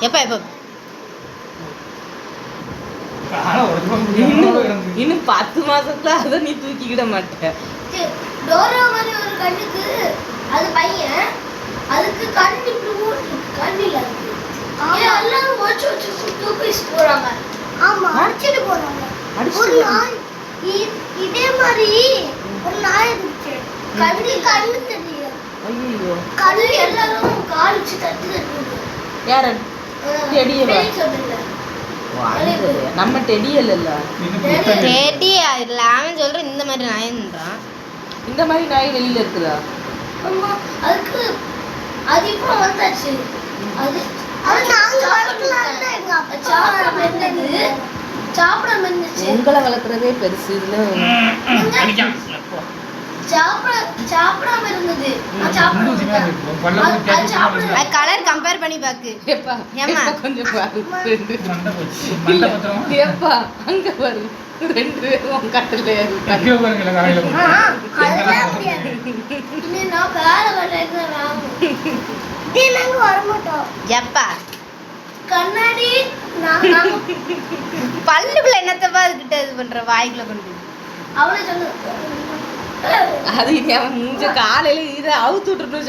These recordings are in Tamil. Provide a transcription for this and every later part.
எப்போ இன்னும் 10 மாசத்துல அதை நீ தூக்கிக்கிட மாட்டேன். டோரா மாதிரி ஒரு கண்ணுக்கு அது பையன், அதுக்கு கண்ணு கண்ணில எல்லாரும் வச்சு தூக்கி போறாங்க. ஆமா, அடிச்சிட்டு போறாங்க. ஒரு நாய் இதே மாதிரி ஒரு நாய் இருந்துச்சு, கண்ணு தெரியல. ஐயோ, கண்ணு எல்லாரும் காலிச்சு தட்டு. யாரு? டெடியவா? நம்ம டெடியல் இல்ல, டெடியா இல்ல. அவன் சொல்ற இந்த மாதிரி நாயன்றான். இந்த மாதிரி நாய் வெளியில இருக்குதா? ஆமா, அதுக்கு அது இப்போ வந்தாச்சு. அது நாங்க வளர்க்கலாம்னா எங்க அப்பா சாப்பிட வந்துச்சு. உங்களை வளர்க்குறதே பெருசு. இதுல சாப்பிடாம இருந்தது. கலர் கம்பேர் பண்ணி பாக்கு. கொஞ்சம் எப்பா அங்க பாரு, 2 பேரும் கட்டல வரமாட்டோம். எப்பா கண்ணாடி பல்லுக்குள்ள என்னத்தப்பா அதுக்கிட்ட இது பண்ற, வாய்க்குள்ள கொண்டு அவளை சொல்லு. அது அவன் மூஞ்ச காலையில இதை அவுத்து விட்டுருணும்.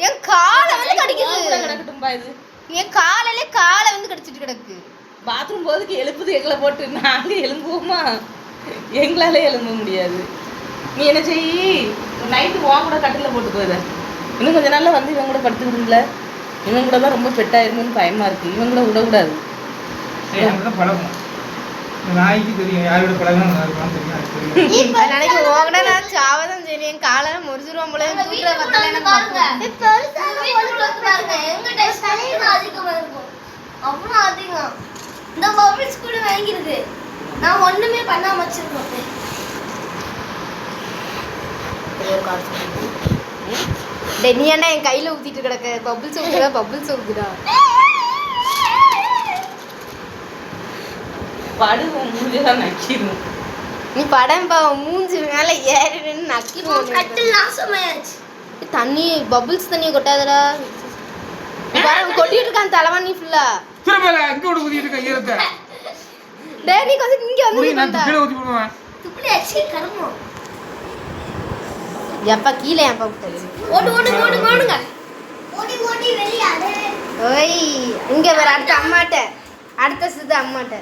என் காலை வந்து கடிக்குது. கிடக்கட்டும்பா, இது என் காலை வந்து கடிச்சிட்டு கிடக்கு. பாத்ரூம் போதுக்கு எழுப்புது எங்களை போட்டு. நாங்க எழும்புவோமா? எங்களால எழும்ப முடியாது. நீ என்ன செய்யி, நைட்டு உன் கூட கட்டில போட்டு போயிட. இன்னும் கொஞ்ச நாள்ல வந்து இவன் கூட படுத்துக்கிட்டுல, இவன் கூட தான் ரொம்ப பெட்டாயிருமோன்னு பயமா இருக்கு. இவன் கூட விடக்கூடாது. நாய்க்கு தெரியும் யாரோட பழகணும் தெரியும். நாளைக்கு ஓகடா நான் சாவதான் சரி, என் காலை முறிஞ்சிருவோம் போல. தூக்குற பத்தல எனக்கு பாருங்க, எங்க டெஸ்ட் அதிகமா இருக்கும். அவ்வளோ அதிகம். இந்த பபிள்ஸ் கூட வாங்கிருக்கு. நான் ஒண்ணுமே பண்ணாம வச்சிருக்கோம். நீ என்ன என் கையில ஊத்திட்டு கிடக்க? பபிள்ஸ் ஊத்துடா. படுவோம் மூஞ்சிதான் நக்கிடும். நீ படம் மூஞ்சி மேல ஏறி நக்கிடும். கட்டில் நாசமாயாச்சு. தண்ணி பபிள்ஸ் தண்ணியை கொட்டாதடா. கொட்டிட்டு இருக்கான் தலைவாணி ஃபுல்லா. எங்க ஓடி ஊத்திட்டு இருக்க ஈரத்தை? டேய் நீ கொஞ்சம் இங்க வந்து நான் கீழ ஊத்தி போடுவேன். துப்புல அச்சி கருமோ. எப்பா கீழே ஏன் போகுது? ஓடுங்க. ஓடி வெளிய அட. ஓய் இங்க வர அடுத்த அம்மாட்ட. அடுத்த சுது அம்மாட்ட.